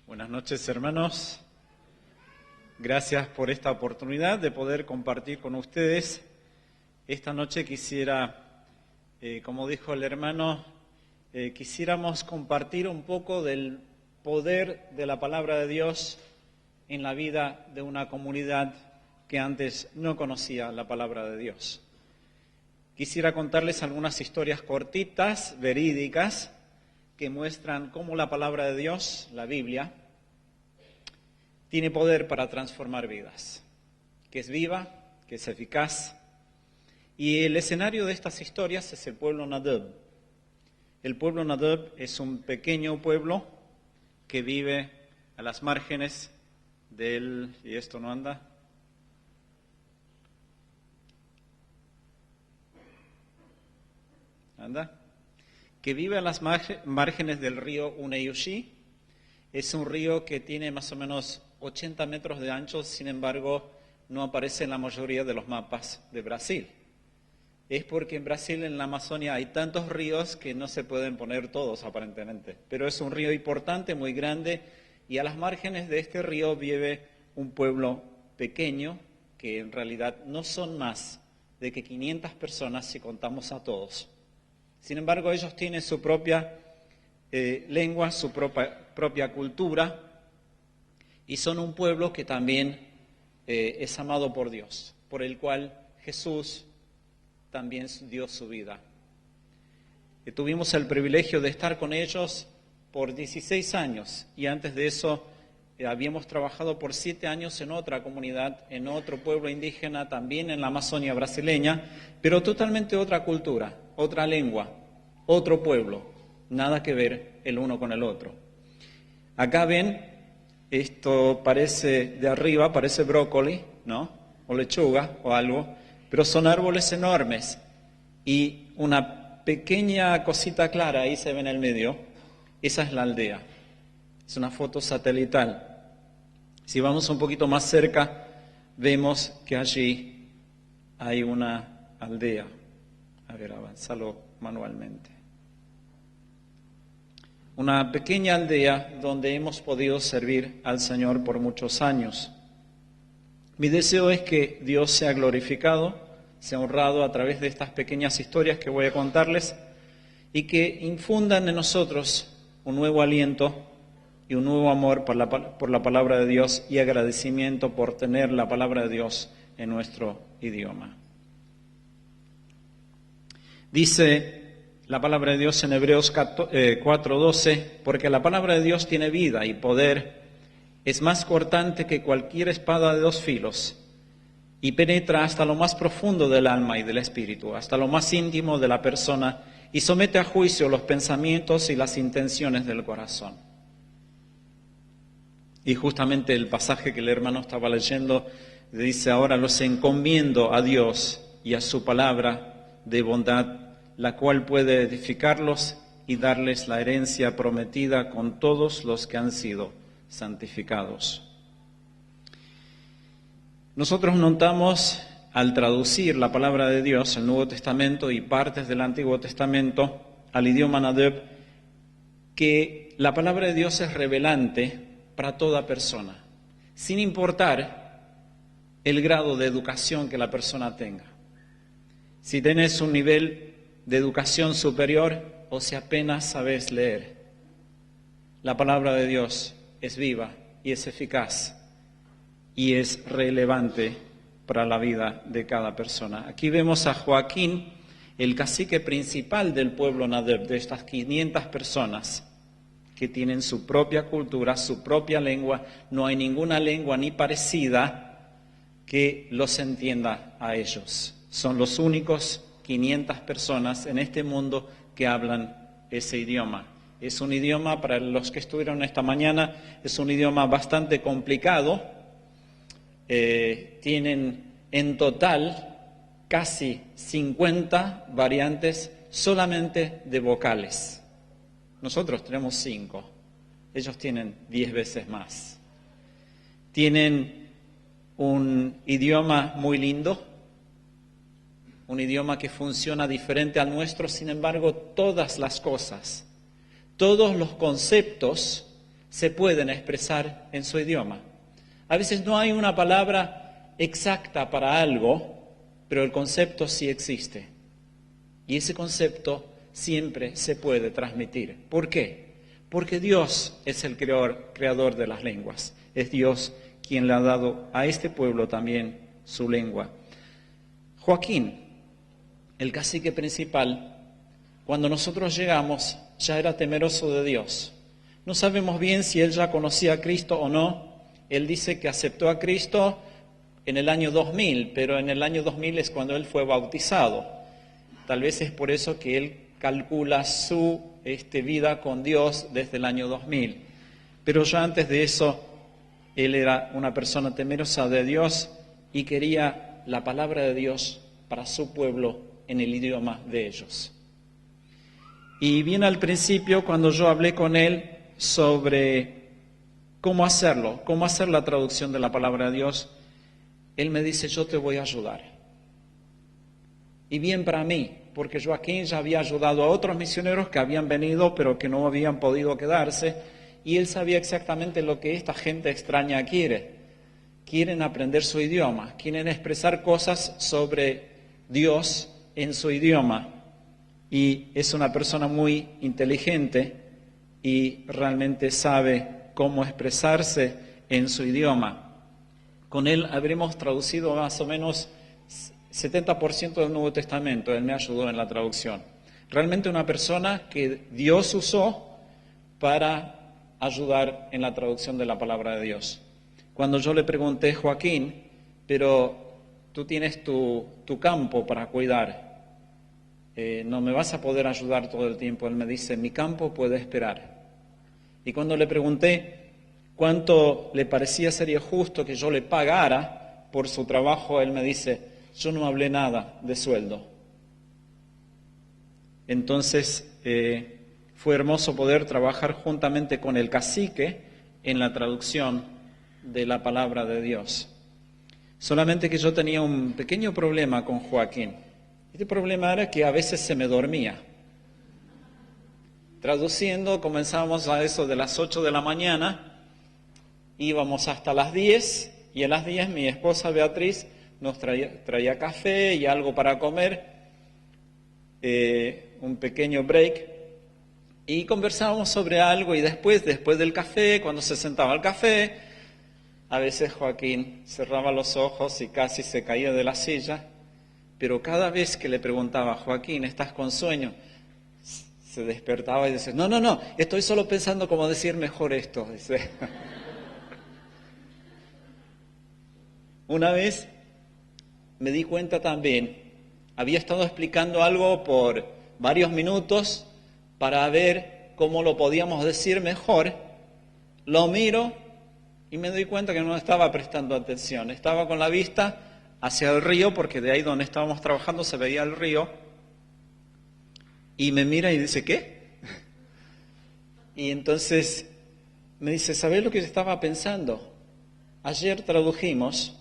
Buenas noches, hermanos. Gracias por esta oportunidad de poder compartir con ustedes. Esta noche quisiera, como dijo el hermano, quisiéramos compartir un poco del poder de la palabra de Dios en la vida de una comunidad que antes no conocía la palabra de Dios. Quisiera contarles algunas historias cortitas, verídicas, que muestran cómo la palabra de Dios, la Biblia, tiene poder para transformar vidas, que es viva, que es eficaz. Y el escenario de estas historias es el pueblo Nadab. El pueblo Nadab es un pequeño pueblo que vive a las márgenes del... ¿Y esto no anda? ¿Anda? Que vive a las márgenes del río Uneyushi. Es un río que tiene más o menos 80 metros de ancho, sin embargo, no aparece en la mayoría de los mapas de Brasil. Es porque en Brasil, en la Amazonia, hay tantos ríos que no se pueden poner todos, aparentemente. Pero es un río importante, muy grande, y a las márgenes de este río vive un pueblo pequeño, que en realidad no son más de que 500 personas si contamos a todos. Sin embargo, ellos tienen su propia lengua, su propia cultura, y son un pueblo que también es amado por Dios, por el cual Jesús también dio su vida. Tuvimos el privilegio de estar con ellos por 16 años, y antes de eso habíamos trabajado por 7 años en otra comunidad, en otro pueblo indígena, también en la Amazonia brasileña, pero totalmente otra cultura, otra lengua, otro pueblo, nada que ver el uno con el otro. Acá ven, esto parece de arriba, parece brócoli, ¿no? O lechuga o algo, pero son árboles enormes y una pequeña cosita clara, ahí se ve en el medio, esa es la aldea. Es una foto satelital. Si vamos un poquito más cerca, vemos que allí hay una aldea. A ver, avanzalo manualmente. Una pequeña aldea donde hemos podido servir al Señor por muchos años. Mi deseo es que Dios sea glorificado, sea honrado a través de estas pequeñas historias que voy a contarles y que infundan en nosotros un nuevo aliento y un nuevo amor por la palabra de Dios y agradecimiento por tener la palabra de Dios en nuestro idioma. Dice la palabra de Dios en Hebreos 4:12, porque la palabra de Dios tiene vida y poder, es más cortante que cualquier espada de 2 filos y penetra hasta lo más profundo del alma y del espíritu, hasta lo más íntimo de la persona y somete a juicio los pensamientos y las intenciones del corazón. Y justamente el pasaje que el hermano estaba leyendo dice: ahora los encomiendo a Dios y a su palabra de bondad, la cual puede edificarlos y darles la herencia prometida con todos los que han sido santificados. Nosotros notamos, al traducir la palabra de Dios, el Nuevo Testamento y partes del Antiguo Testamento, al idioma Nadab, que la palabra de Dios es revelante para toda persona, sin importar el grado de educación que la persona tenga. Si tienes un nivel de educación superior o si apenas sabes leer, la palabra de Dios es viva y es eficaz y es relevante para la vida de cada persona. Aquí vemos a Joaquín, el cacique principal del pueblo Nadab, de estas 500 personas que tienen su propia cultura, su propia lengua. No hay ninguna lengua ni parecida que los entienda a ellos. Son los únicos 500 personas en este mundo que hablan ese idioma. Es un idioma, para los que estuvieron esta mañana, es un idioma bastante complicado. Tienen en total casi 50 variantes solamente de vocales. Nosotros tenemos 5, ellos tienen 10 veces más. Tienen un idioma muy lindo, un idioma que funciona diferente al nuestro, sin embargo, todas las cosas, todos los conceptos se pueden expresar en su idioma. A veces no hay una palabra exacta para algo, pero el concepto sí existe. Y ese concepto siempre se puede transmitir. ¿Por qué? Porque Dios es el creador de las lenguas. Es Dios quien le ha dado a este pueblo también su lengua. Joaquín, el cacique principal, cuando nosotros llegamos, ya era temeroso de Dios. No sabemos bien si él ya conocía a Cristo o no. Él dice que aceptó a Cristo en el año 2000, pero en el año 2000 es cuando él fue bautizado. Tal vez es por eso que él calcula su vida con Dios desde el año 2000. Pero ya antes de eso, él era una persona temerosa de Dios y quería la palabra de Dios para su pueblo en el idioma de ellos. Y bien al principio, cuando yo hablé con él sobre cómo hacerlo, cómo hacer la traducción de la palabra de Dios, él me dice, yo te voy a ayudar. Y bien para mí, porque Joaquín ya había ayudado a otros misioneros que habían venido, pero que no habían podido quedarse, y él sabía exactamente lo que esta gente extraña quiere. Quieren aprender su idioma, quieren expresar cosas sobre Dios en su idioma. Y es una persona muy inteligente y realmente sabe cómo expresarse en su idioma. Con él habremos traducido más o menos 70% del Nuevo Testamento. Él me ayudó en la traducción. Realmente una persona que Dios usó para ayudar en la traducción de la palabra de Dios. Cuando yo le pregunté, Joaquín, pero tú tienes tu campo para cuidar, no me vas a poder ayudar todo el tiempo. Él me dice, mi campo puede esperar. Y cuando le pregunté cuánto le parecía sería justo que yo le pagara por su trabajo, él me dice, yo no hablé nada de sueldo. Entonces, fue hermoso poder trabajar juntamente con el cacique en la traducción de la palabra de Dios. Solamente que yo tenía un pequeño problema con Joaquín. Este problema era que a veces se me dormía. Traduciendo, comenzábamos a eso de las 8 de la mañana, íbamos hasta las 10, y a las 10 mi esposa Beatriz nos traía café y algo para comer, un pequeño break, y conversábamos sobre algo, y después del café, cuando se sentaba al café, a veces Joaquín cerraba los ojos y casi se caía de la silla, pero cada vez que le preguntaba, Joaquín, ¿estás con sueño?, se despertaba y decía, no, estoy solo pensando cómo decir mejor esto. Dice. Una vez me di cuenta también, había estado explicando algo por varios minutos para ver cómo lo podíamos decir mejor, lo miro y me doy cuenta que no estaba prestando atención, estaba con la vista hacia el río, porque de ahí donde estábamos trabajando se veía el río, y me mira y dice, ¿qué? Y entonces me dice, ¿sabés lo que yo estaba pensando? Ayer tradujimos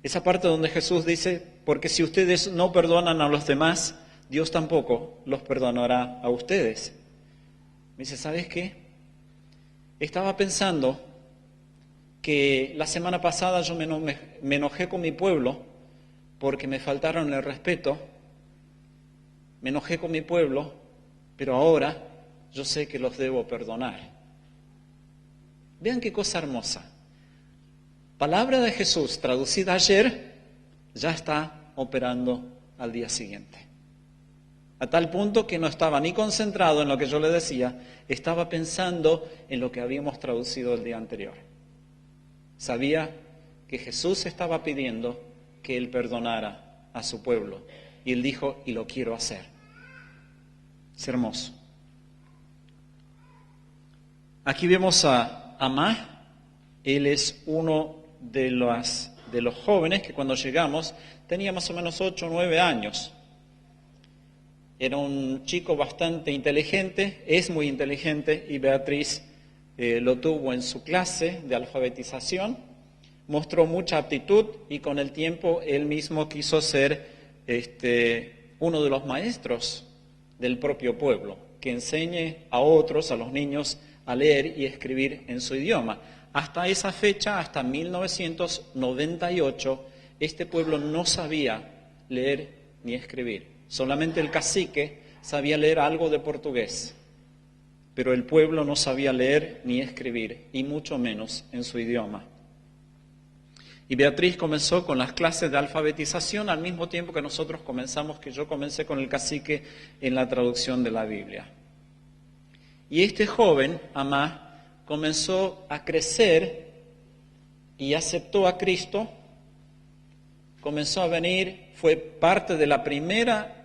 esa parte donde Jesús dice, porque si ustedes no perdonan a los demás, Dios tampoco los perdonará a ustedes. Me dice, ¿sabes qué? Estaba pensando que la semana pasada yo me enojé con mi pueblo porque me faltaron el respeto, me enojé con mi pueblo, pero ahora yo sé que los debo perdonar. Vean qué cosa hermosa. Palabra de Jesús traducida ayer, ya está operando al día siguiente. A tal punto que no estaba ni concentrado en lo que yo le decía, estaba pensando en lo que habíamos traducido el día anterior. Sabía que Jesús estaba pidiendo que Él perdonara a su pueblo. Y Él dijo, y lo quiero hacer. Es hermoso. Aquí vemos a Amá. Él es uno de los jóvenes que cuando llegamos tenía más o menos 8 o 9 años. Era un chico bastante inteligente, es muy inteligente, y Beatriz lo tuvo en su clase de alfabetización. Mostró mucha aptitud y con el tiempo él mismo quiso ser uno de los maestros del propio pueblo, que enseñe a otros, a los niños, a leer y escribir en su idioma. Hasta esa fecha, hasta 1998, este pueblo no sabía leer ni escribir. Solamente el cacique sabía leer algo de portugués, pero el pueblo no sabía leer ni escribir, y mucho menos en su idioma. Y Beatriz comenzó con las clases de alfabetización al mismo tiempo que yo comencé con el cacique en la traducción de la Biblia. Y este joven, Amá, comenzó a crecer y aceptó a Cristo, comenzó a venir, fue parte de la primera,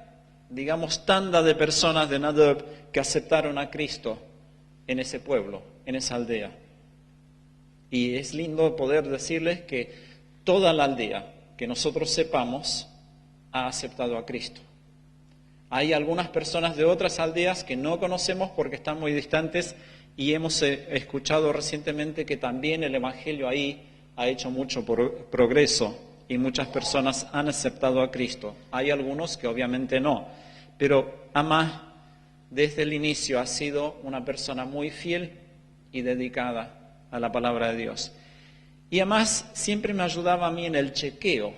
tanda de personas de Nadab que aceptaron a Cristo en ese pueblo, en esa aldea. Y es lindo poder decirles que toda la aldea, que nosotros sepamos, ha aceptado a Cristo. Hay algunas personas de otras aldeas que no conocemos porque están muy distantes y hemos escuchado recientemente que también el Evangelio ahí ha hecho mucho progreso y muchas personas han aceptado a Cristo. Hay algunos que obviamente no, pero Amá desde el inicio ha sido una persona muy fiel y dedicada a la palabra de Dios. Y además siempre me ayudaba a mí en el chequeo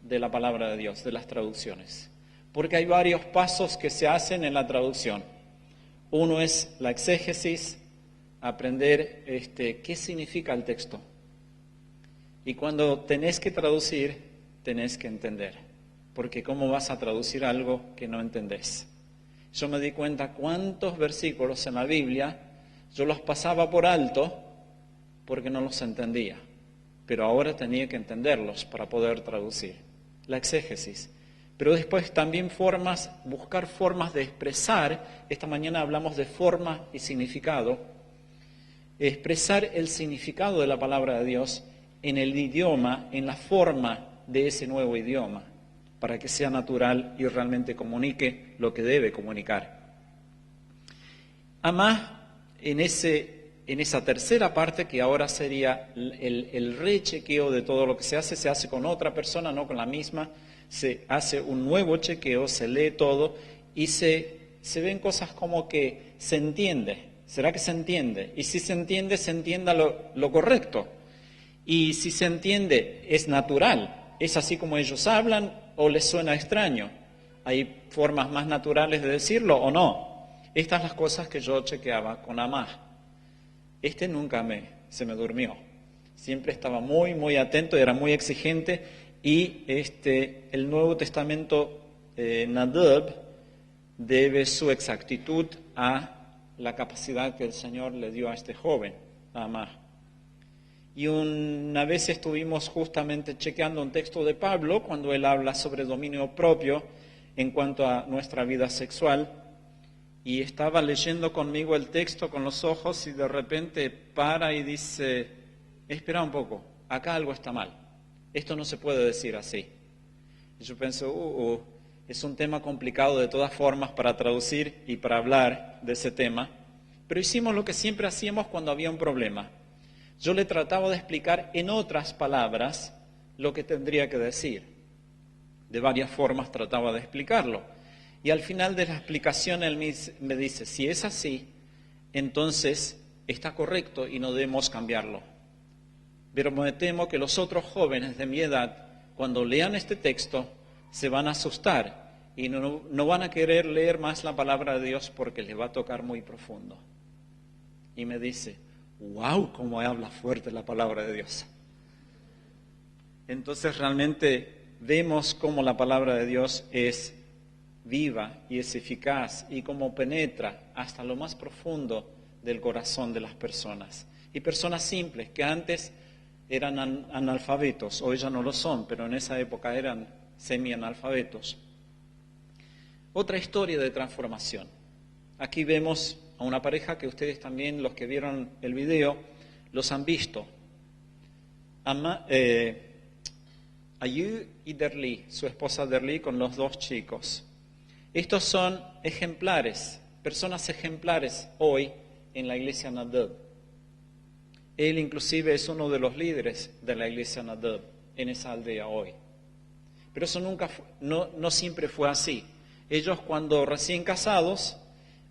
de la palabra de Dios, de las traducciones. Porque hay varios pasos que se hacen en la traducción. Uno es la exégesis, aprender qué significa el texto. Y cuando tenés que traducir, tenés que entender. Porque ¿cómo vas a traducir algo que no entendés? Yo me di cuenta cuántos versículos en la Biblia yo los pasaba por alto porque no los entendía. Pero ahora tenía que entenderlos para poder traducir. La exégesis. Pero después también buscar formas de expresar, esta mañana hablamos de forma y significado, expresar el significado de la palabra de Dios en el idioma, en la forma de ese nuevo idioma, para que sea natural y realmente comunique lo que debe comunicar. Además, en esa tercera parte, que ahora sería el rechequeo de todo lo que se hace con otra persona, no con la misma, se hace un nuevo chequeo, se lee todo y se ven cosas como que se entiende. ¿Será que se entiende? Y si se entienda lo correcto. Y si se entiende, es natural, es así como ellos hablan o les suena extraño. ¿Hay formas más naturales de decirlo o no? Estas son las cosas que yo chequeaba con Amá. Nunca se me durmió. Siempre estaba muy, muy atento, era muy exigente. Y el Nuevo Testamento, Nadab, debe su exactitud a la capacidad que el Señor le dio a este joven, Amá. Y una vez estuvimos justamente chequeando un texto de Pablo, cuando él habla sobre dominio propio en cuanto a nuestra vida sexual. Y estaba leyendo conmigo el texto con los ojos y de repente para y dice, espera un poco, acá algo está mal, esto no se puede decir así. Y yo pensé, es un tema complicado de todas formas para traducir y para hablar de ese tema, pero hicimos lo que siempre hacíamos cuando había un problema. Yo le trataba de explicar en otras palabras lo que tendría que decir. De varias formas trataba de explicarlo. Y al final de la explicación él me dice, si es así, entonces está correcto y no debemos cambiarlo. Pero me temo que los otros jóvenes de mi edad, cuando lean este texto, se van a asustar y no van a querer leer más la palabra de Dios porque les va a tocar muy profundo. Y me dice, wow, cómo habla fuerte la palabra de Dios. Entonces realmente vemos cómo la palabra de Dios es viva y es eficaz y cómo penetra hasta lo más profundo del corazón de las personas. Y personas simples que antes eran analfabetos, hoy ya no lo son, pero en esa época eran semi-analfabetos. Otra historia de transformación. Aquí vemos a una pareja que ustedes también, los que vieron el video, los han visto. Ayú y Derli, su esposa Derli, con los dos chicos. Estos son ejemplares, personas ejemplares hoy en la iglesia Nadab. Él inclusive es uno de los líderes de la iglesia Nadab en esa aldea hoy. Pero eso no siempre fue así. Ellos cuando recién casados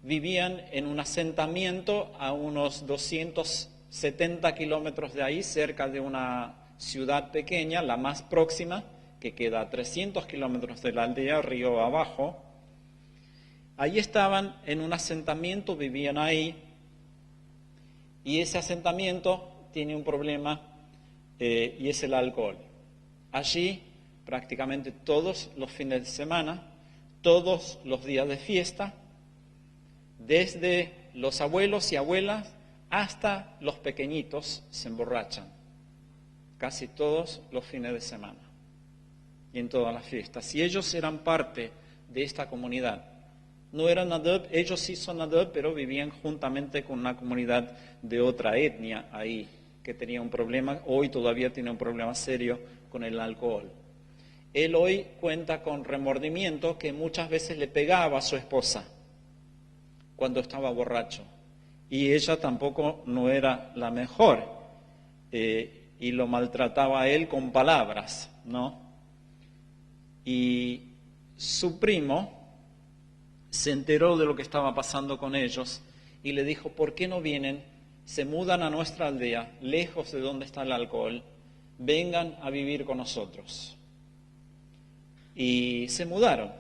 vivían en un asentamiento a unos 270 kilómetros de ahí, cerca de una ciudad pequeña, la más próxima, que queda a 300 kilómetros de la aldea, río abajo. Allí estaban en un asentamiento, vivían ahí, y ese asentamiento tiene un problema y es el alcohol. Allí, prácticamente todos los fines de semana, todos los días de fiesta, desde los abuelos y abuelas hasta los pequeñitos se emborrachan, casi todos los fines de semana y en todas las fiestas. Y ellos eran parte de esta comunidad. No eran Nadab, ellos sí son Nadab, pero vivían juntamente con una comunidad de otra etnia ahí, que tenía un problema, hoy todavía tiene un problema serio con el alcohol. Él hoy cuenta con remordimiento que muchas veces le pegaba a su esposa cuando estaba borracho. Y ella tampoco no era la mejor, y lo maltrataba a él con palabras, ¿no? Y su primo se enteró de lo que estaba pasando con ellos y le dijo, ¿por qué no vienen? Se mudan a nuestra aldea, lejos de donde está el alcohol, vengan a vivir con nosotros. Y se mudaron.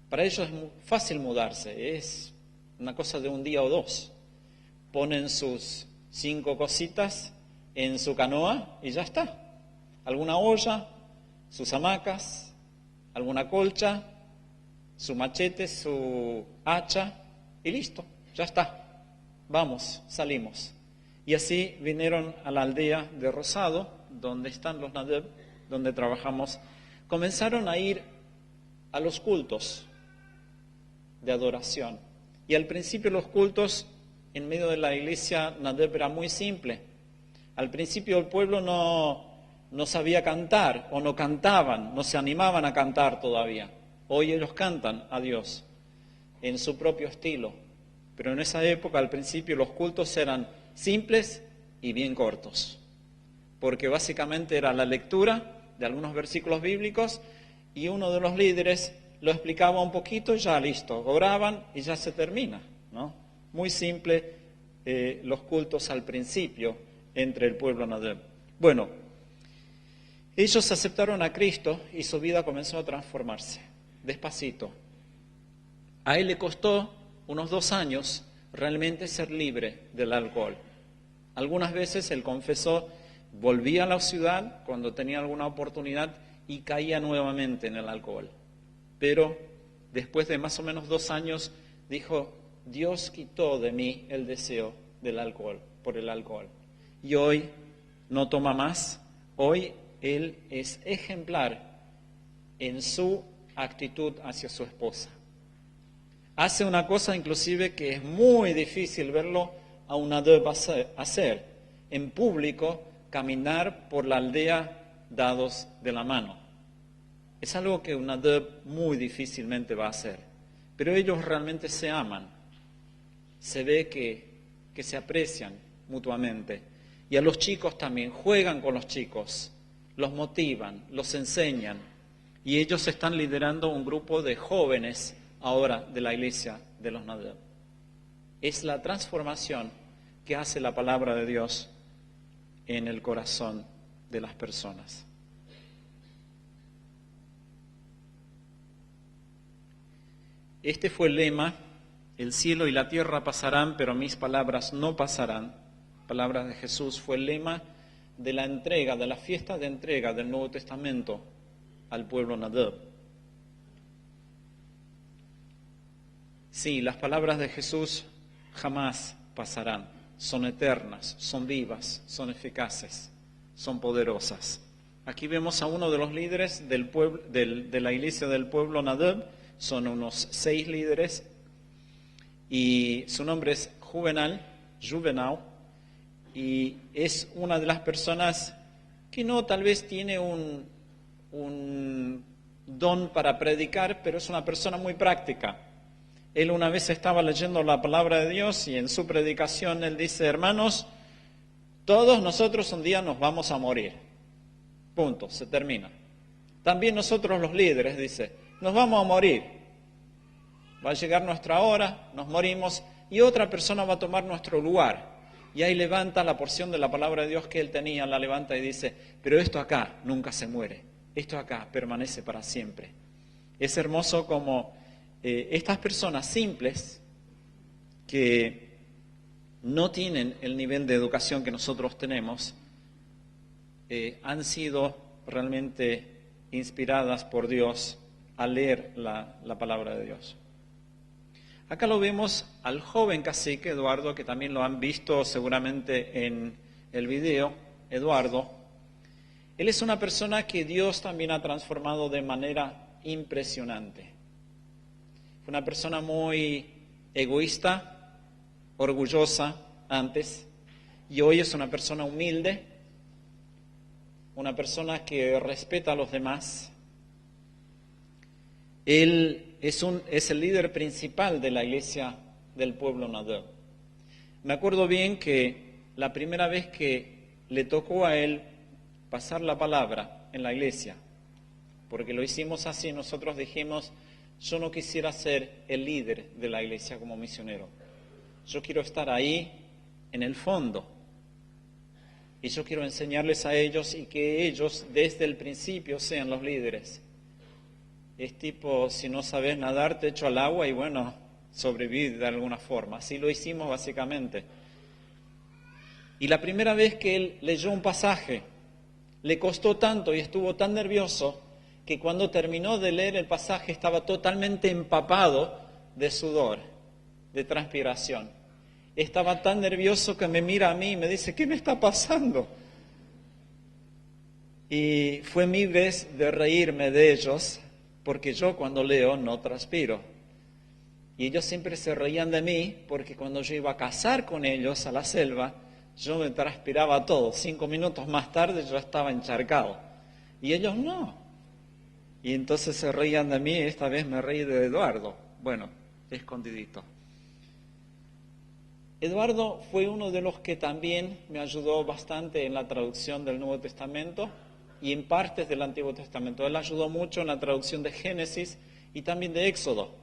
Para ellos es muy fácil mudarse, es una cosa de un día o dos. Ponen sus 5 cositas en su canoa y ya está. Alguna olla, sus hamacas, alguna colcha, su machete, su hacha y listo, ya está. Vamos, salimos. Y así vinieron a la aldea de Rosado, donde están los Nadab, donde trabajamos. Comenzaron a ir a los cultos de adoración. Y al principio los cultos en medio de la iglesia Nadab era muy simple. Al principio el pueblo no sabía cantar o no cantaban, no se animaban a cantar todavía. Hoy ellos cantan a Dios en su propio estilo. Pero en esa época, al principio, los cultos eran simples y bien cortos. Porque básicamente era la lectura de algunos versículos bíblicos y uno de los líderes lo explicaba un poquito y ya listo. Oraban y ya se termina, ¿no? Muy simple los cultos al principio entre el pueblo Nadab. Bueno, ellos aceptaron a Cristo y su vida comenzó a transformarse, despacito. A él le costó unos 2 años realmente ser libre del alcohol. Algunas veces él confesó, volvía a la ciudad cuando tenía alguna oportunidad y caía nuevamente en el alcohol. Pero después de más o menos 2 años dijo, Dios quitó de mí el deseo del alcohol, por el alcohol. Y hoy no toma más, hoy él es ejemplar en su actitud hacia su esposa. Hace una cosa inclusive que es muy difícil verlo a un Nadab hacer. En público, caminar por la aldea dados de la mano. Es algo que un Nadab muy difícilmente va a hacer. Pero ellos realmente se aman. Se ve que se aprecian mutuamente. Y a los chicos también, juegan con los chicos, los motivan, los enseñan. Y ellos están liderando un grupo de jóvenes ahora de la iglesia de los Nadab. Es la transformación que hace la palabra de Dios en el corazón de las personas. Este fue el lema, el cielo y la tierra pasarán, pero mis palabras no pasarán. Palabras de Jesús, fue el lema de la entrega, de la fiesta de entrega del Nuevo Testamento al pueblo Nadab. Sí, las palabras de Jesús jamás pasarán, son eternas, son vivas, son eficaces, son poderosas. Aquí vemos a uno de los líderes del pueblo, de la iglesia del pueblo Nadab, son unos 6 líderes, y su nombre es Juvenal, y es una de las personas que no tal vez tiene un don para predicar, pero es una persona muy práctica. Él una vez estaba leyendo la palabra de Dios y en su predicación él dice, hermanos, todos nosotros un día nos vamos a morir. Punto, se termina. También nosotros los líderes, dice, nos vamos a morir. Va a llegar nuestra hora, nos morimos y otra persona va a tomar nuestro lugar. Y ahí levanta la porción de la palabra de Dios que él tenía, la levanta y dice, pero esto acá nunca se muere, esto acá permanece para siempre. Es hermoso como estas personas simples que no tienen el nivel de educación que nosotros tenemos, han sido realmente inspiradas por Dios a leer la palabra de Dios. Acá lo vemos al joven cacique Eduardo, que también lo han visto seguramente en el video, Eduardo. Él es una persona que Dios también ha transformado de manera impresionante. Fue una persona muy egoísta, orgullosa antes, y hoy es una persona humilde, una persona que respeta a los demás. Él es el líder principal de la iglesia del pueblo Nadab. Me acuerdo bien que la primera vez que le tocó a él pasar la palabra en la iglesia, porque lo hicimos así, nosotros dijimos, yo no quisiera ser el líder de la iglesia como misionero. Yo quiero estar ahí en el fondo. Y yo quiero enseñarles a ellos y que ellos desde el principio sean los líderes. Es tipo, si no sabes nadar, te echo al agua y bueno, sobrevivir de alguna forma. Así lo hicimos básicamente. Y la primera vez que él leyó un pasaje, le costó tanto y estuvo tan nervioso que cuando terminó de leer el pasaje estaba totalmente empapado de sudor, de transpiración. Estaba tan nervioso que me mira a mí y me dice, ¿qué me está pasando? Y fue mi vez de reírme de ellos, porque yo cuando leo no transpiro. Y ellos siempre se reían de mí, porque cuando yo iba a cazar con ellos a la selva, yo me transpiraba todo. 5 minutos más tarde yo estaba encharcado. Y ellos no. Y entonces se reían de mí, esta vez me reí de Eduardo. Bueno, escondidito. Eduardo fue uno de los que también me ayudó bastante en la traducción del Nuevo Testamento y en partes del Antiguo Testamento. Él ayudó mucho en la traducción de Génesis y también de Éxodo.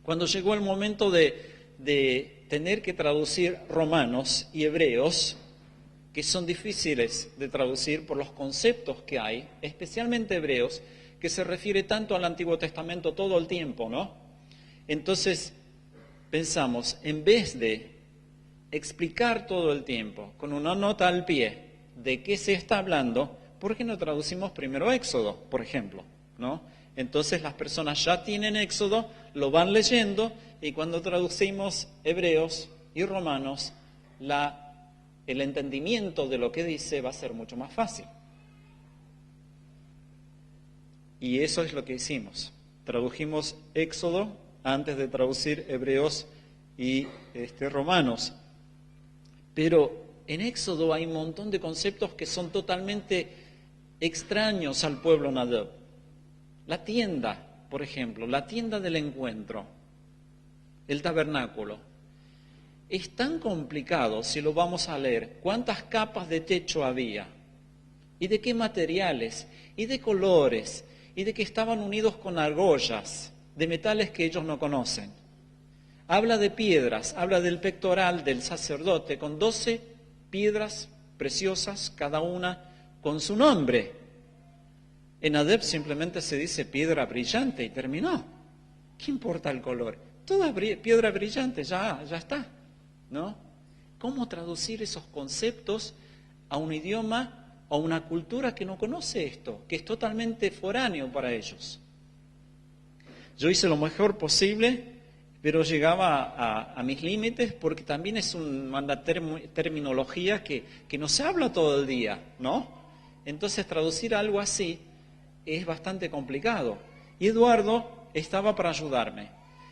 Cuando llegó el momento de tener que traducir Romanos y Hebreos, que son difíciles de traducir por los conceptos que hay, especialmente Hebreos, que se refiere tanto al Antiguo Testamento todo el tiempo, ¿no? Entonces pensamos, en vez de explicar todo el tiempo con una nota al pie de qué se está hablando, ¿por qué no traducimos primero Éxodo, por ejemplo? ¿No? Entonces las personas ya tienen Éxodo, lo van leyendo y cuando traducimos Hebreos y Romanos, el entendimiento de lo que dice va a ser mucho más fácil. Y eso es lo que hicimos. Tradujimos Éxodo antes de traducir Hebreos y Romanos. Pero en Éxodo hay un montón de conceptos que son totalmente extraños al pueblo Nadab. La tienda, por ejemplo, la tienda del encuentro, el tabernáculo. Es tan complicado, si lo vamos a leer, cuántas capas de techo había, y de qué materiales, y de colores, y de que estaban unidos con argollas, de metales que ellos no conocen. Habla de piedras, habla del pectoral del sacerdote, con 12 piedras preciosas, cada una con su nombre. En Nadab simplemente se dice piedra brillante y terminó. ¿Qué importa el color? Toda piedra brillante, ya está, ¿no? ¿Cómo traducir esos conceptos a un idioma, a una cultura que no conoce esto, que es totalmente foráneo para ellos? Yo hice lo mejor posible, pero llegaba a mis límites porque también es una terminología que no se habla todo el día, ¿no? Entonces traducir algo así es bastante complicado. Y Eduardo estaba para ayudarme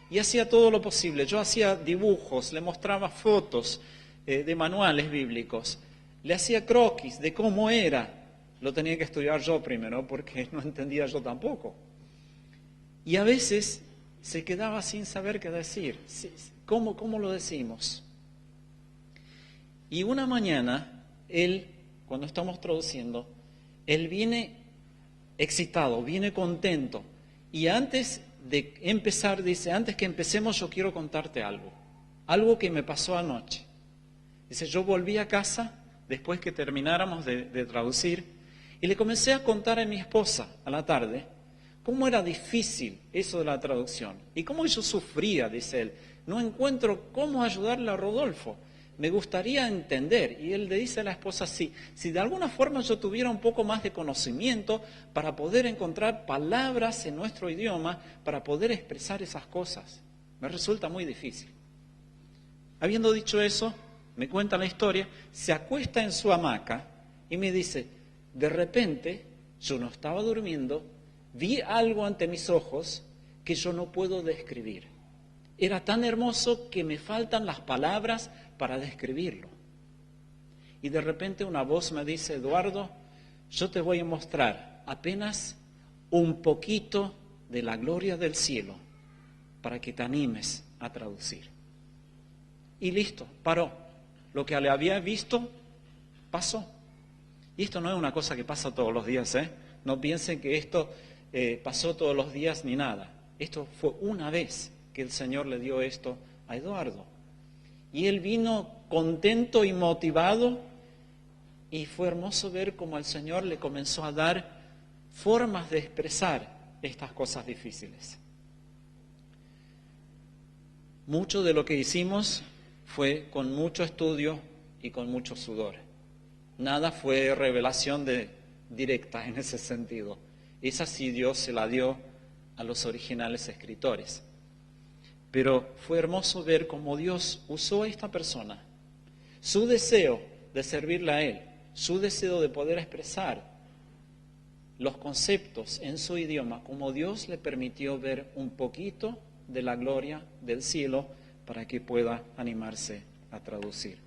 y hacía todo lo posible. Yo hacía dibujos, le mostraba fotos de manuales bíblicos, le hacía croquis de cómo era. Lo tenía que estudiar yo primero porque no entendía yo tampoco. Y a veces se quedaba sin saber qué decir. ¿Cómo lo decimos? Y una mañana, él, cuando estamos traduciendo, él viene excitado, viene contento. Y antes de empezar, dice, antes que empecemos yo quiero contarte algo que me pasó anoche. Dice, yo volví a casa después que termináramos de traducir y le comencé a contar a mi esposa a la tarde cómo era difícil eso de la traducción y cómo yo sufría, dice él. No encuentro cómo ayudarle a Rodolfo. Me gustaría entender. Y él le dice a la esposa, si de alguna forma yo tuviera un poco más de conocimiento para poder encontrar palabras en nuestro idioma, para poder expresar esas cosas. Me resulta muy difícil. Habiendo dicho eso, me cuenta la historia, se acuesta en su hamaca y me dice, de repente, yo no estaba durmiendo, vi algo ante mis ojos que yo no puedo describir. Era tan hermoso que me faltan las palabras para describirlo. Y de repente una voz me dice, Eduardo, yo te voy a mostrar apenas un poquito de la gloria del cielo para que te animes a traducir. Y listo, paró. Lo que le había visto pasó. Y esto no es una cosa que pasa todos los días, ¿eh? No piensen que esto pasó todos los días ni nada. Esto fue una vez que el Señor le dio esto a Eduardo. Y él vino contento y motivado y fue hermoso ver cómo el Señor le comenzó a dar formas de expresar estas cosas difíciles. Mucho de lo que hicimos fue con mucho estudio y con mucho sudor. Nada fue revelación directa en ese sentido. Esa sí Dios se la dio a los originales escritores. Pero fue hermoso ver cómo Dios usó a esta persona, su deseo de servirle a Él, su deseo de poder expresar los conceptos en su idioma, como Dios le permitió ver un poquito de la gloria del cielo para que pueda animarse a traducir.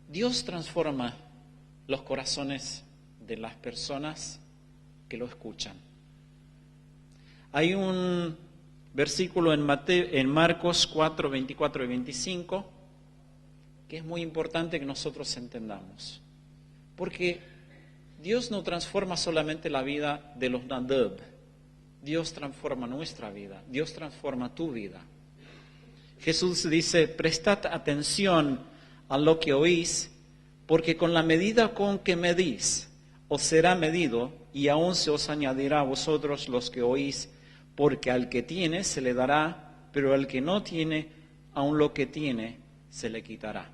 Dios transforma los corazones de las personas que lo escuchan. Hay un versículo en Marcos 4, 24 y 25 que es muy importante que nosotros entendamos. Porque Dios no transforma solamente la vida de los Nadab, Dios transforma nuestra vida, Dios transforma tu vida. Jesús dice, prestad atención a lo que oís, porque con la medida con que medís, os será medido, y aún se os añadirá a vosotros los que oís, porque al que tiene se le dará, pero al que no tiene, aún lo que tiene se le quitará.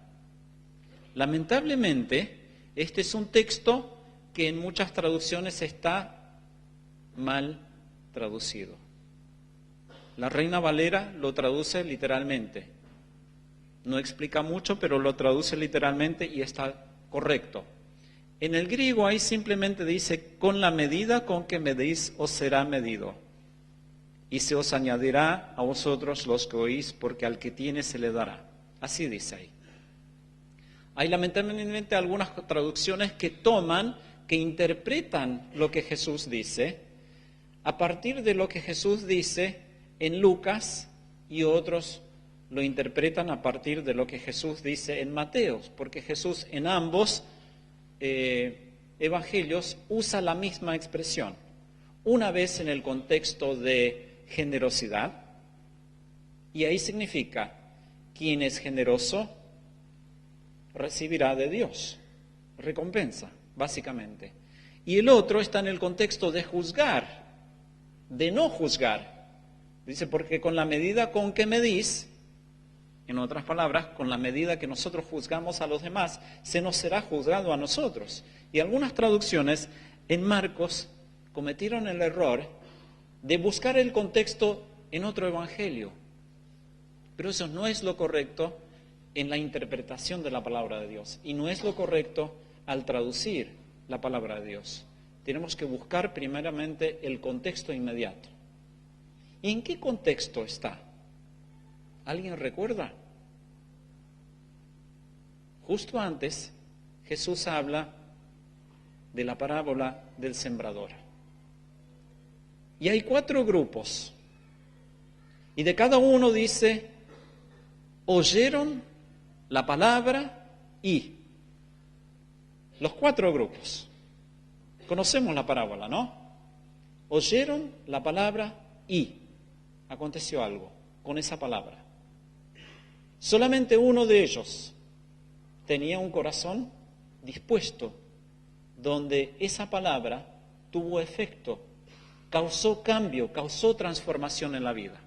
Lamentablemente, este es un texto que en muchas traducciones está mal traducido. La Reina Valera lo traduce literalmente. No explica mucho, pero lo traduce literalmente y está correcto. En el griego ahí simplemente dice, con la medida con que medís os será medido. Y se os añadirá a vosotros los que oís, porque al que tiene se le dará. Así dice ahí. Hay lamentablemente algunas traducciones que interpretan lo que Jesús dice, a partir de lo que Jesús dice en Lucas, y otros lo interpretan a partir de lo que Jesús dice en Mateos, porque Jesús en ambos evangelios usa la misma expresión. Una vez en el contexto de generosidad, y ahí significa, quien es generoso recibirá de Dios recompensa, básicamente. Y el otro está en el contexto de juzgar, de no juzgar. Dice, porque con la medida con que medís, en otras palabras, con la medida que nosotros juzgamos a los demás, se nos será juzgado a nosotros. Y algunas traducciones en Marcos cometieron el error de buscar el contexto en otro evangelio. Pero eso no es lo correcto en la interpretación de la palabra de Dios. Y no es lo correcto al traducir la palabra de Dios. Tenemos que buscar primeramente el contexto inmediato. ¿Y en qué contexto está? ¿Alguien recuerda? Justo antes, Jesús habla de la parábola del sembrador. Y hay 4 grupos. Y de cada uno dice, oyeron la palabra y. Los 4 grupos. Conocemos la parábola, ¿no? Oyeron la palabra y aconteció algo con esa palabra. Solamente uno de ellos tenía un corazón dispuesto, donde esa palabra tuvo efecto, causó cambio, causó transformación en la vida.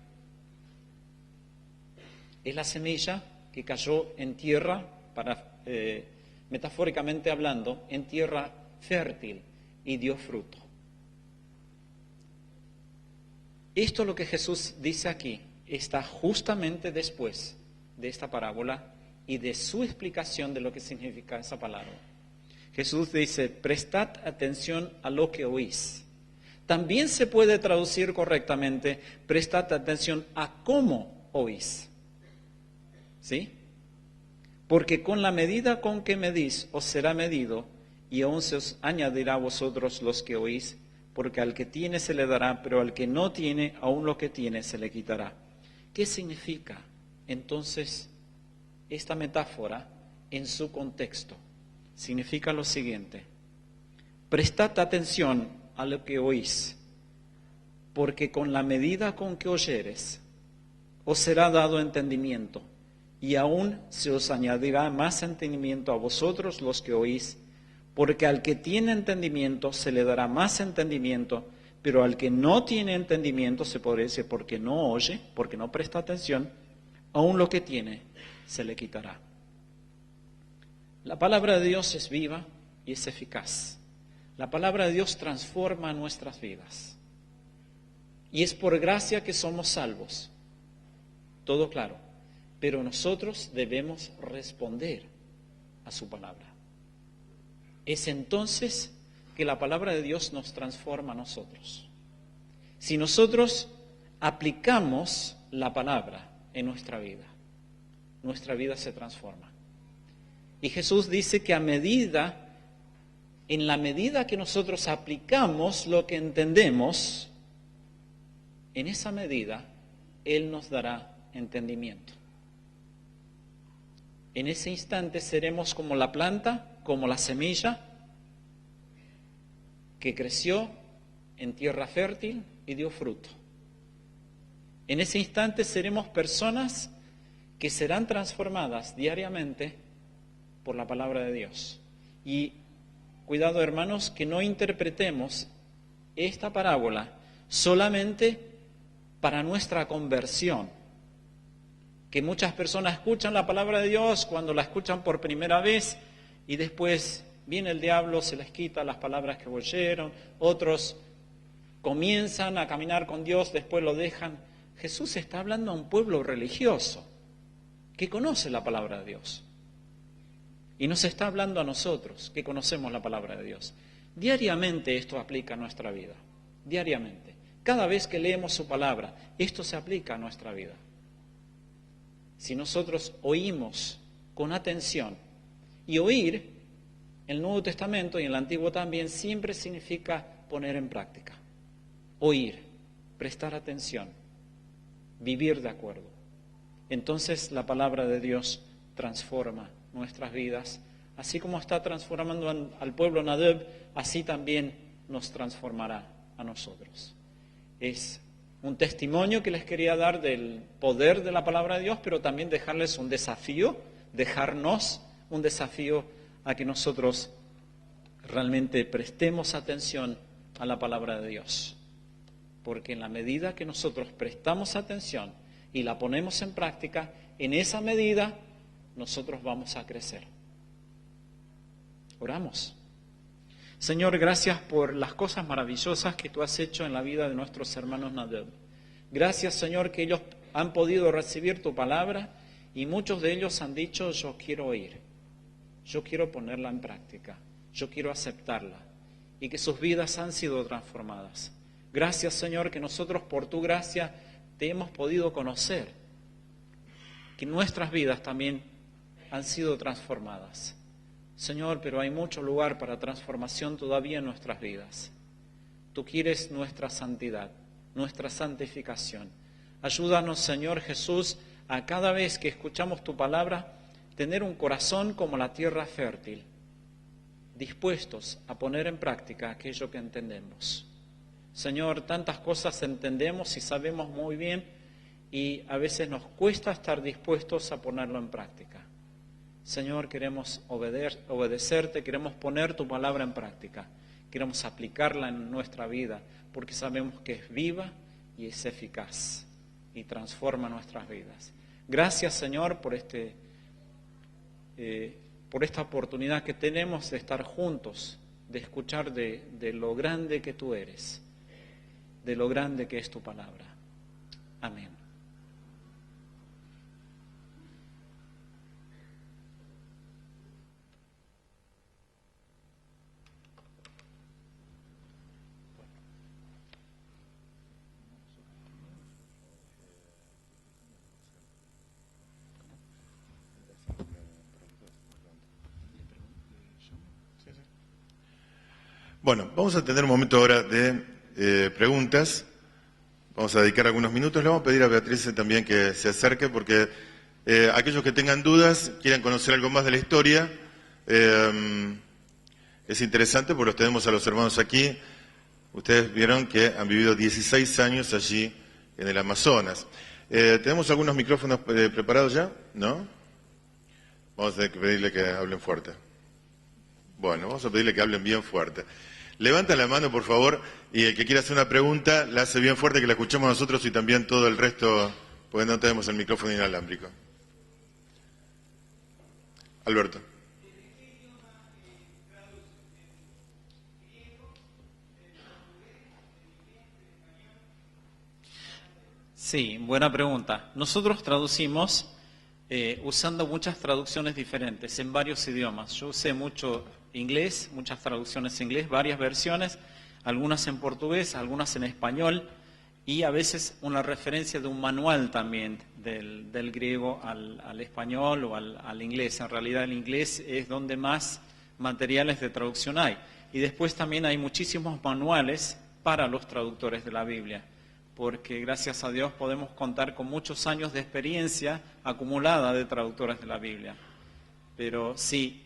Es la semilla que cayó en tierra, metafóricamente hablando, en tierra fértil y dio fruto. Esto es lo que Jesús dice aquí, está justamente después de esta parábola y de su explicación de lo que significa esa palabra. Jesús dice, prestad atención a lo que oís. También se puede traducir correctamente, prestad atención a cómo oís. ¿Sí? Porque con la medida con que medís os será medido, y aún se os añadirá a vosotros los que oís, porque al que tiene se le dará, pero al que no tiene, aún lo que tiene se le quitará. ¿Qué significa entonces esta metáfora en su contexto? Significa lo siguiente: prestad atención a lo que oís, porque con la medida con que oyeres, os será dado entendimiento, y aún se os añadirá más entendimiento a vosotros los que oís, porque al que tiene entendimiento se le dará más entendimiento, pero al que no tiene entendimiento, se podría decir porque no oye, porque no presta atención, aún lo que tiene se le quitará. La palabra de Dios es viva y es eficaz. La palabra de Dios transforma nuestras vidas. Y es por gracia que somos salvos. Todo claro. Pero nosotros debemos responder a su palabra. Es entonces que la palabra de Dios nos transforma a nosotros. Si nosotros aplicamos la palabra en nuestra vida se transforma. Y Jesús dice que en la medida que nosotros aplicamos lo que entendemos, en esa medida Él nos dará entendimiento. En ese instante seremos como la planta, como la semilla que creció en tierra fértil y dio fruto. En ese instante seremos personas que serán transformadas diariamente por la palabra de Dios. Y cuidado, hermanos, que no interpretemos esta parábola solamente para nuestra conversión. Que muchas personas escuchan la palabra de Dios cuando la escuchan por primera vez y después viene el diablo, se les quita las palabras que oyeron, otros comienzan a caminar con Dios, después lo dejan. Jesús está hablando a un pueblo religioso que conoce la palabra de Dios. Y nos está hablando a nosotros que conocemos la palabra de Dios. Diariamente esto aplica a nuestra vida, diariamente. Cada vez que leemos su palabra, esto se aplica a nuestra vida. Si nosotros oímos con atención, y oír, el Nuevo Testamento y el Antiguo también, siempre significa poner en práctica. Oír, prestar atención, vivir de acuerdo. Entonces la palabra de Dios transforma nuestras vidas, así como está transformando al pueblo Nadab, así también nos transformará a nosotros. Es un testimonio que les quería dar del poder de la palabra de Dios, pero también dejarles un desafío, dejarnos un desafío a que nosotros realmente prestemos atención a la palabra de Dios. Porque en la medida que nosotros prestamos atención y la ponemos en práctica, en esa medida nosotros vamos a crecer. Oramos. Señor, gracias por las cosas maravillosas que tú has hecho en la vida de nuestros hermanos Nadab. Gracias, Señor, que ellos han podido recibir tu palabra y muchos de ellos han dicho, yo quiero oír, yo quiero ponerla en práctica, yo quiero aceptarla, y que sus vidas han sido transformadas. Gracias, Señor, que nosotros por tu gracia te hemos podido conocer, que nuestras vidas también han sido transformadas. Señor, pero hay mucho lugar para transformación todavía en nuestras vidas. Tú quieres nuestra santidad, nuestra santificación. Ayúdanos, Señor Jesús, a cada vez que escuchamos tu palabra, tener un corazón como la tierra fértil, dispuestos a poner en práctica aquello que entendemos. Señor, tantas cosas entendemos y sabemos muy bien y a veces nos cuesta estar dispuestos a ponerlo en práctica. Señor, queremos obedecerte, queremos poner tu palabra en práctica, queremos aplicarla en nuestra vida, porque sabemos que es viva y es eficaz y transforma nuestras vidas. Gracias, Señor, por esta oportunidad que tenemos de estar juntos, de escuchar de lo grande que tú eres, de lo grande que es tu palabra. Amén. Bueno, vamos a tener un momento ahora de preguntas. Vamos a dedicar algunos minutos. Le vamos a pedir a Beatriz también que se acerque porque aquellos que tengan dudas, quieran conocer algo más de la historia, es interesante porque los tenemos a los hermanos aquí. Ustedes vieron que han vivido 16 años allí en el Amazonas. ¿Tenemos algunos micrófonos preparados ya? ¿No? Vamos a tener que pedirle que hablen fuerte. Bueno, vamos a pedirle que hablen bien fuerte. Levanta la mano, por favor, y el que quiera hacer una pregunta, la hace bien fuerte, que la escuchemos nosotros y también todo el resto, porque no tenemos el micrófono inalámbrico. Alberto. Sí, buena pregunta. Nosotros traducimos usando muchas traducciones diferentes en varios idiomas. Yo usé mucho inglés, muchas traducciones en inglés, varias versiones, algunas en portugués, algunas en español y a veces una referencia de un manual también del griego al español o al inglés. En realidad el inglés es donde más materiales de traducción hay. Y después también hay muchísimos manuales para los traductores de la Biblia, porque gracias a Dios podemos contar con muchos años de experiencia acumulada de traductores de la Biblia. Pero sí,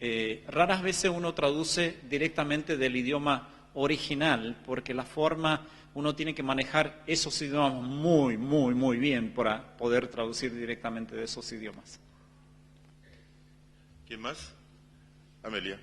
raras veces uno traduce directamente del idioma original, porque la forma, uno tiene que manejar esos idiomas muy bien para poder traducir directamente de esos idiomas. ¿Quién más? Amelia.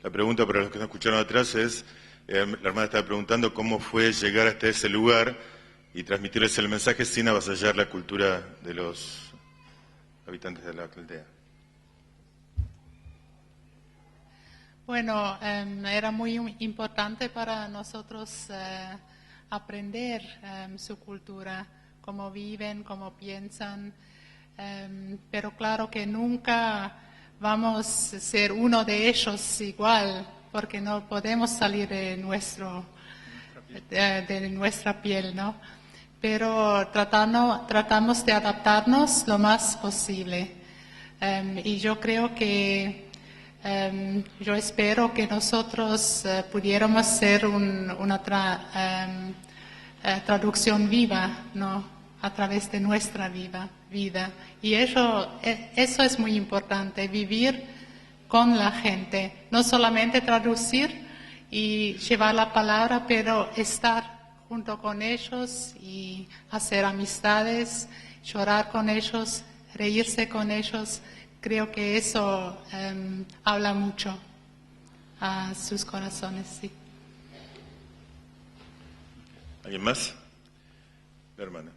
La pregunta para los que no escucharon atrás es, la hermana estaba preguntando cómo fue llegar hasta ese lugar y transmitirles el mensaje sin avasallar la cultura de los habitantes de la aldea. Bueno, era muy importante para nosotros aprender su cultura, cómo viven, cómo piensan, pero claro que nunca vamos a ser uno de ellos igual, porque no podemos salir de nuestra piel, ¿no? Pero tratamos de adaptarnos lo más posible. Y yo creo que yo espero que nosotros pudiéramos ser una traducción viva, ¿no? A través de nuestra vida. Y eso es muy importante, vivir con la gente, no solamente traducir y llevar la palabra, pero estar junto con ellos y hacer amistades, llorar con ellos, reírse con ellos. Creo que eso habla mucho a sus corazones, sí. ¿Alguien más? La hermana.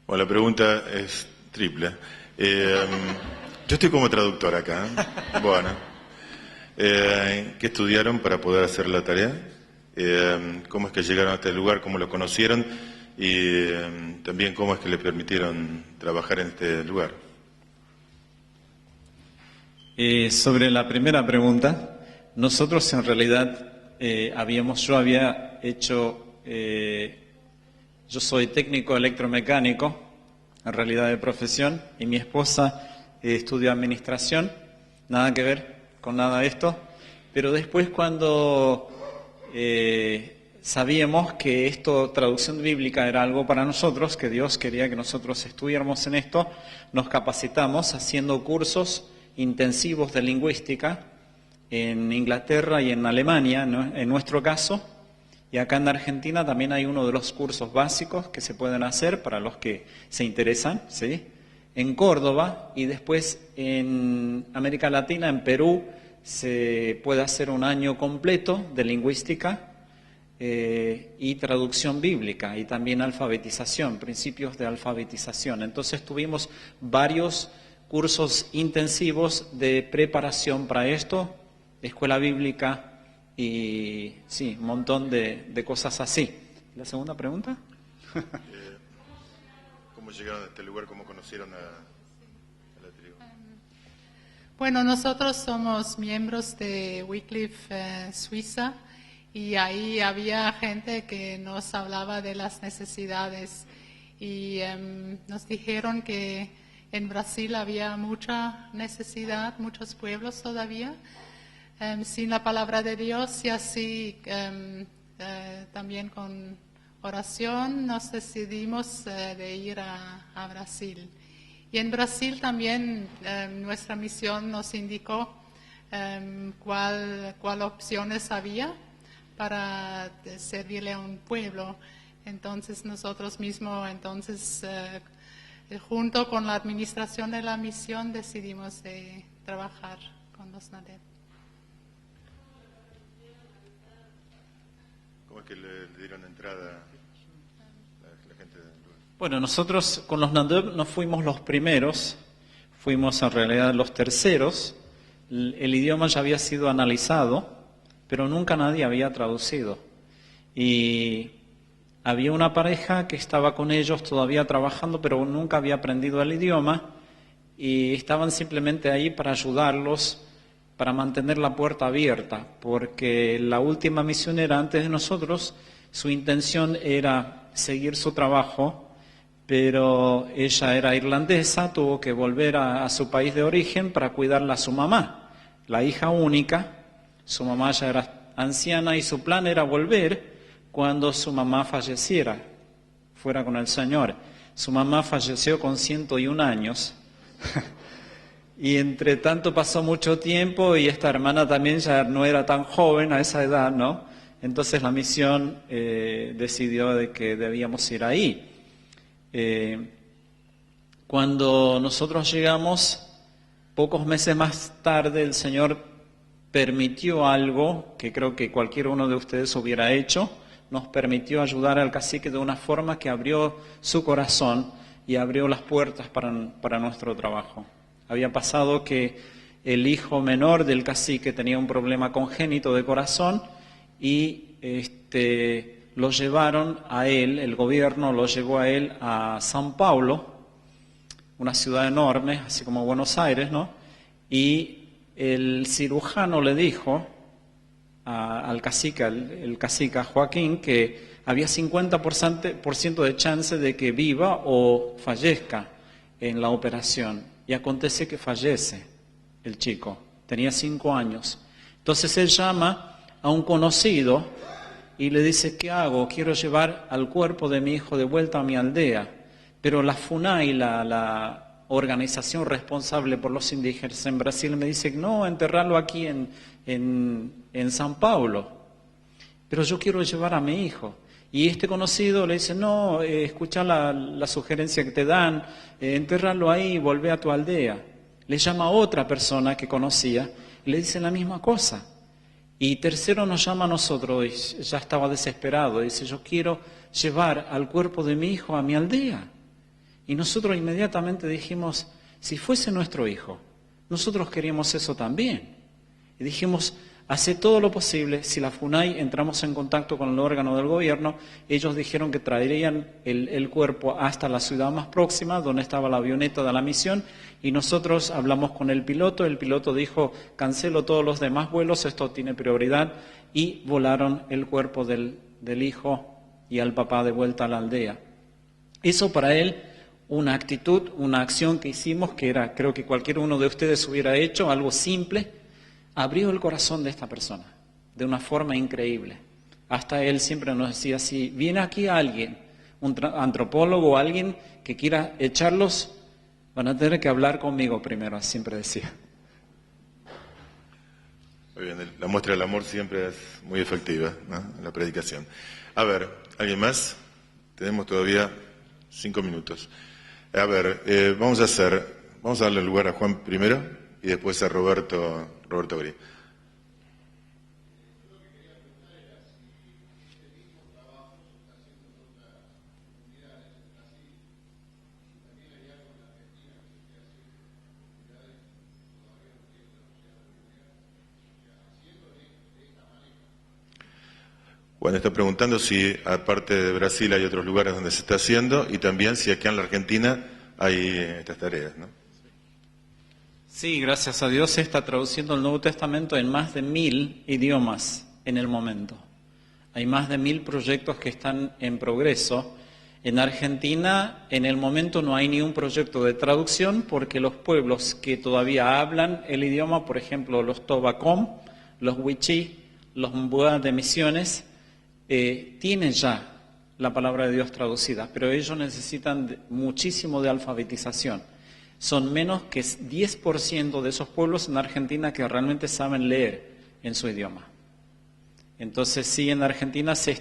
Bueno, la pregunta es triple. Yo estoy como traductor acá. Bueno. ¿Qué estudiaron para poder hacer la tarea? ¿Cómo es que llegaron a este lugar? ¿Cómo lo conocieron? Y también cómo es que le permitieron trabajar en este lugar. Sobre la primera pregunta, nosotros en realidad yo soy técnico electromecánico, en realidad de profesión, y mi esposa estudió administración, nada que ver con nada de esto, pero después cuando sabíamos que traducción bíblica era algo para nosotros, que Dios quería que nosotros estuviéramos en esto, nos capacitamos haciendo cursos intensivos de lingüística en Inglaterra y en Alemania, ¿no? En nuestro caso, y acá en Argentina también hay uno de los cursos básicos que se pueden hacer para los que se interesan, ¿sí? En Córdoba, y después en América Latina, en Perú, se puede hacer un año completo de lingüística y traducción bíblica, y también alfabetización, principios de alfabetización. Entonces tuvimos varios cursos intensivos de preparación para esto, escuela bíblica y sí, un montón de cosas así. ¿La segunda pregunta? ¿Cómo llegaron a este lugar? ¿Cómo conocieron a la tribu? Bueno, nosotros somos miembros de Wycliffe, Suiza, y ahí había gente que nos hablaba de las necesidades y nos dijeron que en Brasil había mucha necesidad, muchos pueblos todavía, sin la palabra de Dios, y así también con oración nos decidimos de ir a Brasil. Y en Brasil también nuestra misión nos indicó cuál opciones había para servirle a un pueblo. Entonces nosotros mismos, junto con la administración de la misión, decidimos de trabajar con los Nadeb. ¿Cómo es que le dieron entrada la gente del lugar? Bueno, nosotros con los Nadeb no fuimos los primeros, fuimos en realidad los terceros. El idioma ya había sido analizado, pero nunca nadie había traducido. Y había una pareja que estaba con ellos todavía trabajando, pero nunca había aprendido el idioma, y estaban simplemente ahí para ayudarlos, para mantener la puerta abierta, porque la última misionera antes de nosotros, su intención era seguir su trabajo, pero ella era irlandesa, tuvo que volver a su país de origen para cuidarla a su mamá, la hija única. Su mamá ya era anciana y su plan era volver cuando su mamá falleciera, fuera con el Señor. Su mamá falleció con 101 años. Y entre tanto pasó mucho tiempo y esta hermana también ya no era tan joven a esa edad, ¿no? Entonces la misión decidió de que debíamos ir ahí. Cuando nosotros llegamos, pocos meses más tarde, el Señor permitió algo que creo que cualquier uno de ustedes hubiera hecho. Nos permitió ayudar al cacique de una forma que abrió su corazón y abrió las puertas para nuestro trabajo. Había pasado que el hijo menor del cacique tenía un problema congénito de corazón y lo llevaron a él, el gobierno lo llevó a él a São Paulo, una ciudad enorme, así como Buenos Aires, ¿no? Y el cirujano le dijo al cacique, el cacique a Joaquín, que había 50% de chance de que viva o fallezca en la operación. Y acontece que fallece el chico, tenía 5 años. Entonces él llama a un conocido y le dice: ¿qué hago? Quiero llevar al cuerpo de mi hijo de vuelta a mi aldea. Pero la FUNAI, la organización responsable por los indígenas en Brasil, me dice: no, enterrarlo aquí en São Paulo. Pero yo quiero llevar a mi hijo. Y este conocido le dice: no, escucha la sugerencia que te dan, enterrarlo ahí y volvé a tu aldea. Le llama a otra persona que conocía y le dice la misma cosa. Y tercero nos llama a nosotros, y ya estaba desesperado, dice: yo quiero llevar al cuerpo de mi hijo a mi aldea. Y nosotros inmediatamente dijimos: si fuese nuestro hijo, Nosotros queríamos eso también. Y dijimos, hace todo lo posible. Si la FUNAI entramos en contacto con el órgano del gobierno, ellos dijeron que traerían el cuerpo hasta la ciudad más próxima, donde estaba la avioneta de la misión, y nosotros hablamos con el piloto dijo, cancelo todos los demás vuelos, esto tiene prioridad, y volaron el cuerpo del hijo y al papá de vuelta a la aldea. Eso para él, una actitud, una acción que hicimos, que era, creo que cualquier uno de ustedes hubiera hecho, algo simple, abrió el corazón de esta persona de una forma increíble. Hasta él siempre nos decía, si viene aquí alguien, un antropólogo o alguien que quiera echarlos, van a tener que hablar conmigo primero, siempre decía. Muy bien, la muestra del amor siempre es muy efectiva, ¿no?, en la predicación. A ver, ¿alguien más? Tenemos todavía 5 minutos. A ver, vamos a darle lugar a Juan primero y después a Roberto Gri. Bueno, está preguntando si aparte de Brasil hay otros lugares donde se está haciendo y también si aquí en la Argentina hay estas tareas, ¿no? Sí, gracias a Dios se está traduciendo el Nuevo Testamento en más de 1000 idiomas en el momento. Hay más de 1000 proyectos que están en progreso. En Argentina, en el momento no hay ni un proyecto de traducción porque los pueblos que todavía hablan el idioma, por ejemplo, los Tobacom, los Wichí, los Mbuá de Misiones, tienen ya la palabra de Dios traducida, pero ellos necesitan muchísimo de alfabetización. Son menos que 10% de esos pueblos en Argentina que realmente saben leer en su idioma. Entonces, sí, en Argentina se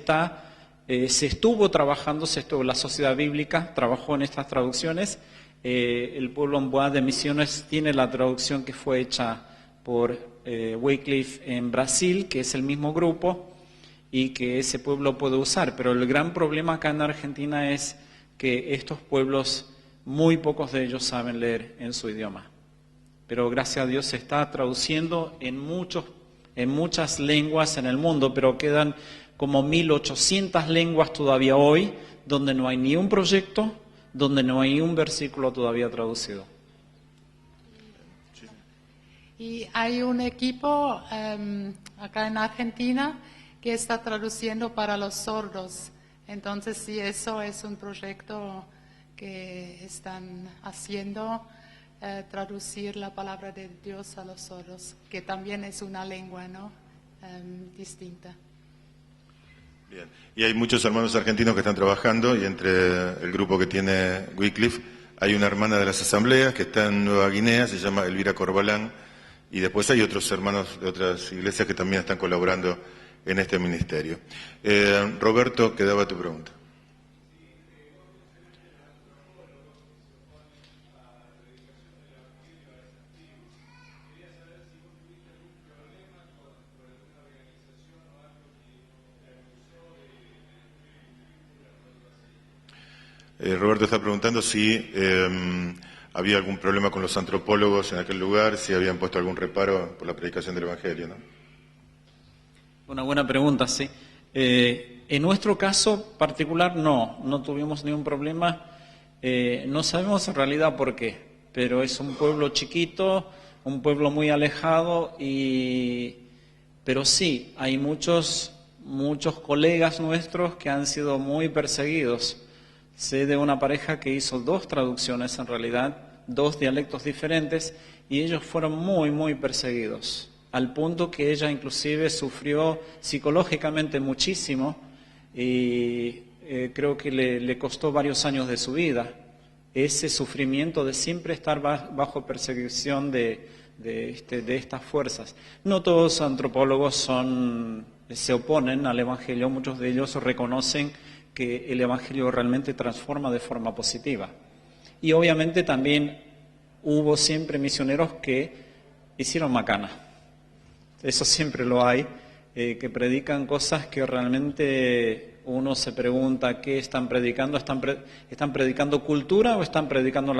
estuvo trabajando, la Sociedad Bíblica trabajó en estas traducciones. El pueblo Mbuá de Misiones tiene la traducción que fue hecha por Wycliffe en Brasil, que es el mismo grupo, y que ese pueblo puede usar. Pero el gran problema acá en Argentina es que estos pueblos, muy pocos de ellos saben leer en su idioma. Pero gracias a Dios se está traduciendo en muchas lenguas en el mundo, pero quedan como 1800 lenguas todavía hoy, donde no hay ni un proyecto, donde no hay un versículo todavía traducido. Y hay un equipo acá en Argentina que está traduciendo para los sordos. Entonces, sí, eso es un proyecto que están haciendo, traducir la palabra de Dios a los sordos, que también es una lengua, ¿no?, distinta. Bien. Y hay muchos hermanos argentinos que están trabajando, y entre el grupo que tiene Wycliffe hay una hermana de las asambleas que está en Nueva Guinea, se llama Elvira Corbalán, y después hay otros hermanos de otras iglesias que también están colaborando en este ministerio. Roberto, quedaba tu pregunta. Roberto está preguntando si había algún problema con los antropólogos en aquel lugar, si habían puesto algún reparo por la predicación del Evangelio, ¿no? Una buena pregunta, sí. En nuestro caso particular no tuvimos ningún problema. No sabemos en realidad por qué, pero es un pueblo chiquito, un pueblo muy alejado, pero sí, hay muchos colegas nuestros que han sido muy perseguidos. Sé de una pareja que hizo 2 traducciones en realidad, 2 dialectos diferentes, y ellos fueron muy, muy perseguidos, al punto que ella inclusive sufrió psicológicamente muchísimo y creo que le costó varios años de su vida ese sufrimiento de siempre estar bajo persecución de estas fuerzas. No todos los antropólogos se oponen al Evangelio, muchos de ellos reconocen que el Evangelio realmente transforma de forma positiva. Y obviamente también hubo siempre misioneros que hicieron macana. Eso siempre lo hay, que predican cosas que realmente uno se pregunta qué están predicando. ¿Están predicando cultura o están predicando la